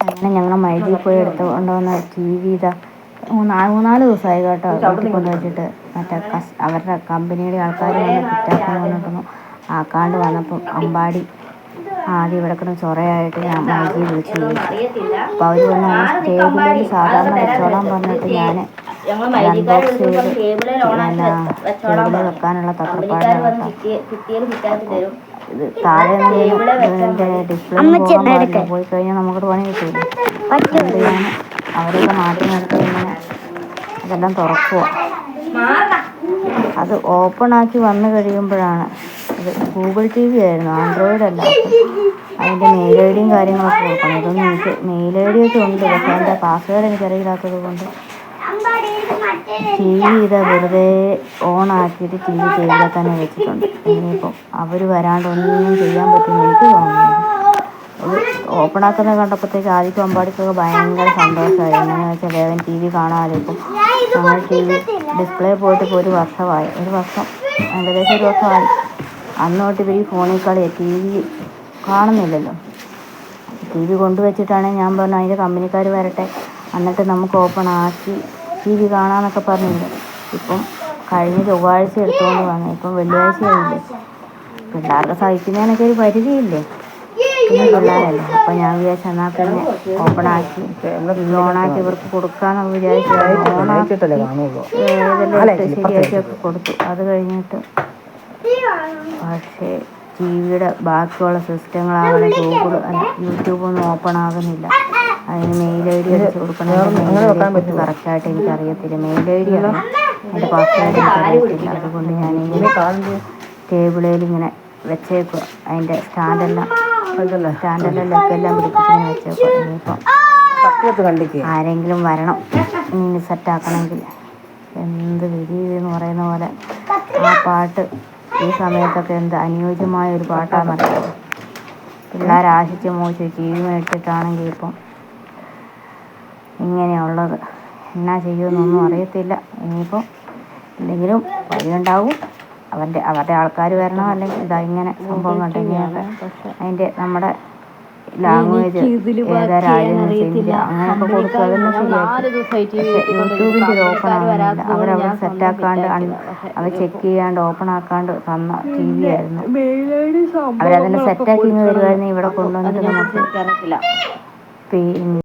അങ്ങനെ ഞങ്ങൾ മൈജിൽ പോയി കൊണ്ടുവന്ന ടി വി ഇതാ മൂന്നാല് ദിവസമായി കേട്ടോ വീട്ടിൽ കൊണ്ടുവച്ചിട്ട്. മറ്റേ അവരുടെ കമ്പനിയുടെ ആൾക്കാർ വന്ന് ഫിറ്റാക്കാൻ പറഞ്ഞിട്ടൊന്നും ആക്കാണ്ട് വന്നപ്പം അമ്പാടി ആദ്യം ഇവിടെ കിടന്ന് ചൊറയായിട്ട് ഞാൻ മൈജിയിൽ വിളിച്ചു ചോദിച്ചു. അപ്പോൾ അവർ വന്ന് ടേബിളിൽ സാധാരണ വെച്ചോളാൻ പറഞ്ഞിട്ട് ഞാൻ അൺബോക്സ് ചെയ്ത് ടേബിളിൽ വെക്കാനുള്ള തത്രപ്പാടിലാണ് കേട്ടോ. ഇത് താഴെ ഡിസ്പ്ലേ പോയി കഴിഞ്ഞാൽ നമുക്ക് പണി കിട്ടില്ല. അതുകൊണ്ട് ഞാൻ അവരൊക്കെ മാറ്റി നിർത്തി ഇങ്ങനെ അതെല്ലാം തുറക്കുക. അത് ഓപ്പണാക്കി വന്നു കഴിയുമ്പോഴാണ് ഇത് ഗൂഗിൾ ടി വി ആയിരുന്നു, ആൻഡ്രോയിഡ് അല്ല. അതിൻ്റെ മെയിൽ ഐ ഡിയും കാര്യങ്ങളൊക്കെ കൊടുക്കണം. ഇതൊന്നും എനിക്ക് മെയിൽ ഐ ഡിയൊക്കെ ഉണ്ട്, പക്ഷേ അതിൻ്റെ പാസ്വേഡ് എനിക്കറിയില്ലാത്തത് കൊണ്ട് ടി വി ഇത് വെറുതെ ഓണാക്കിയിട്ട് ടി വി ടേബിളിൽ തന്നെ വെച്ചിട്ടുണ്ട്. ഇനിയിപ്പം അവർ വരാണ്ട് ഒന്നും ചെയ്യാൻ പറ്റുമെന്ന് എനിക്ക് തോന്നുന്നില്ല. അത് ഓപ്പണാക്കുന്നത് കണ്ടപ്പോഴത്തേക്ക് ആദ്യം അമ്പാടിക്കൊക്കെ ഭയങ്കര സന്തോഷമായി. എങ്ങനെയാണെന്ന് വെച്ചാൽ വേഗം ടി വി കാണാമല്ലോ. ഇപ്പം ഞങ്ങൾ ടി വി ഡിസ്പ്ലേ പോയിട്ട് ഇപ്പോൾ ഒരു വർഷമായി, ഏകദേശം ഒരു വർഷമായി. അന്ന് തൊട്ട് ഇവർ ഈ ഫോണിൽ കളി ടി വി കാണുന്നില്ലല്ലോ. ടി വി കൊണ്ടുവച്ചിട്ടാണെങ്കിൽ ഞാൻ പറഞ്ഞു അതിൻ്റെ കമ്പനിക്കാർ വരട്ടെ, എന്നിട്ട് നമുക്ക് ഓപ്പണാക്കി ടി വി കാണാമെന്നൊക്കെ പറഞ്ഞില്ല. ഇപ്പം കഴിഞ്ഞ ചൊവ്വാഴ്ച എടുത്തുകൊണ്ട് വന്നു, ഇപ്പം വെള്ളിയാഴ്ചയായില്ലേ. പിള്ളേർക്ക് സഹിക്കുന്നതിനൊക്കെ ഒരു പരിധിയില്ലേ, പിന്നെ പിള്ളേരല്ലേ. അപ്പം ഞാൻ വിചാരിച്ചു എന്നാൽ പിന്നെ ഓപ്പണാക്കി ഇവർക്ക് കൊടുക്കാമെന്ന് വിചാരിച്ചു. ശരിയാക്കിയൊക്കെ കൊടുത്തു. അത് കഴിഞ്ഞിട്ട് പക്ഷേ ടി വിയുടെ ബാക്കിയുള്ള സിസ്റ്റങ്ങളാകണേ യൂട്യൂബൊന്നും ഓപ്പൺ ആകുന്നില്ല. അതിന് മെയിൽ ഐ ഡി അടിച്ച് കൊടുക്കണം. കറക്റ്റായിട്ട് എനിക്കറിയത്തില്ല, മെയിൽ ഐ ഡി ആണ് എൻ്റെ പാസ്വേഡ് എനിക്കറിയത്തില്ല. അതുകൊണ്ട് ഞാനിങ്ങനെ ടേബിളിൽ ഇങ്ങനെ വെച്ചേക്കുക. അതിൻ്റെ സ്റ്റാൻഡെല്ലാം ലെക്കെല്ലാം പിടിപ്പിച്ചിങ്ങനെ വെച്ചേക്കുക. ഇനിയിപ്പം ആരെങ്കിലും വരണം ഇനി സെറ്റാക്കണമെങ്കിൽ. എന്ത് വിധി എന്ന് പറയുന്ന പോലെ ആ പാട്ട് ഈ സമയത്തൊക്കെ എന്ത് അനുയോജ്യമായ ഒരു പാട്ടാണെന്നറിയാം. പിള്ളേർ ആശിച്ച് മോശം ടി വി മേടിച്ചിട്ടാണെങ്കിൽ ഇപ്പം ഇങ്ങനെയുള്ളത് എന്നാ ചെയ്യുമെന്നൊന്നും അറിയത്തില്ല. ഇനിയിപ്പം എന്തെങ്കിലും വഴിയുണ്ടാവും. അവരുടെ ആൾക്കാർ വരണം, അല്ലെങ്കിൽ ഇതാ ഇങ്ങനെ സംഭവം കണ്ടിങ്ങനെയൊക്കെ അതിൻ്റെ നമ്മുടെ ലാംഗ്വേജ് ഏതാ രാജ്യം ഇന്ത്യ അങ്ങനെയൊക്കെ കൊടുക്കുക. അതെല്ലാം ശരിയാക്കി. യൂട്യൂബിൻ്റെ ഇത് ഓപ്പൺ ആകുന്നില്ല. അവരവിടെ സെറ്റാക്കാണ്ട് അവർ ചെക്ക് ചെയ്യാണ്ട് ഓപ്പൺ ആക്കാണ്ട് തന്ന ടി വി ആയിരുന്നു. അവരതെല്ലാം സെറ്റാക്കി ഇങ്ങ് വരുമായിരുന്നു. ഇവിടെ കൊണ്ടുവന്നിട്ട് നമുക്ക് പിന്നെ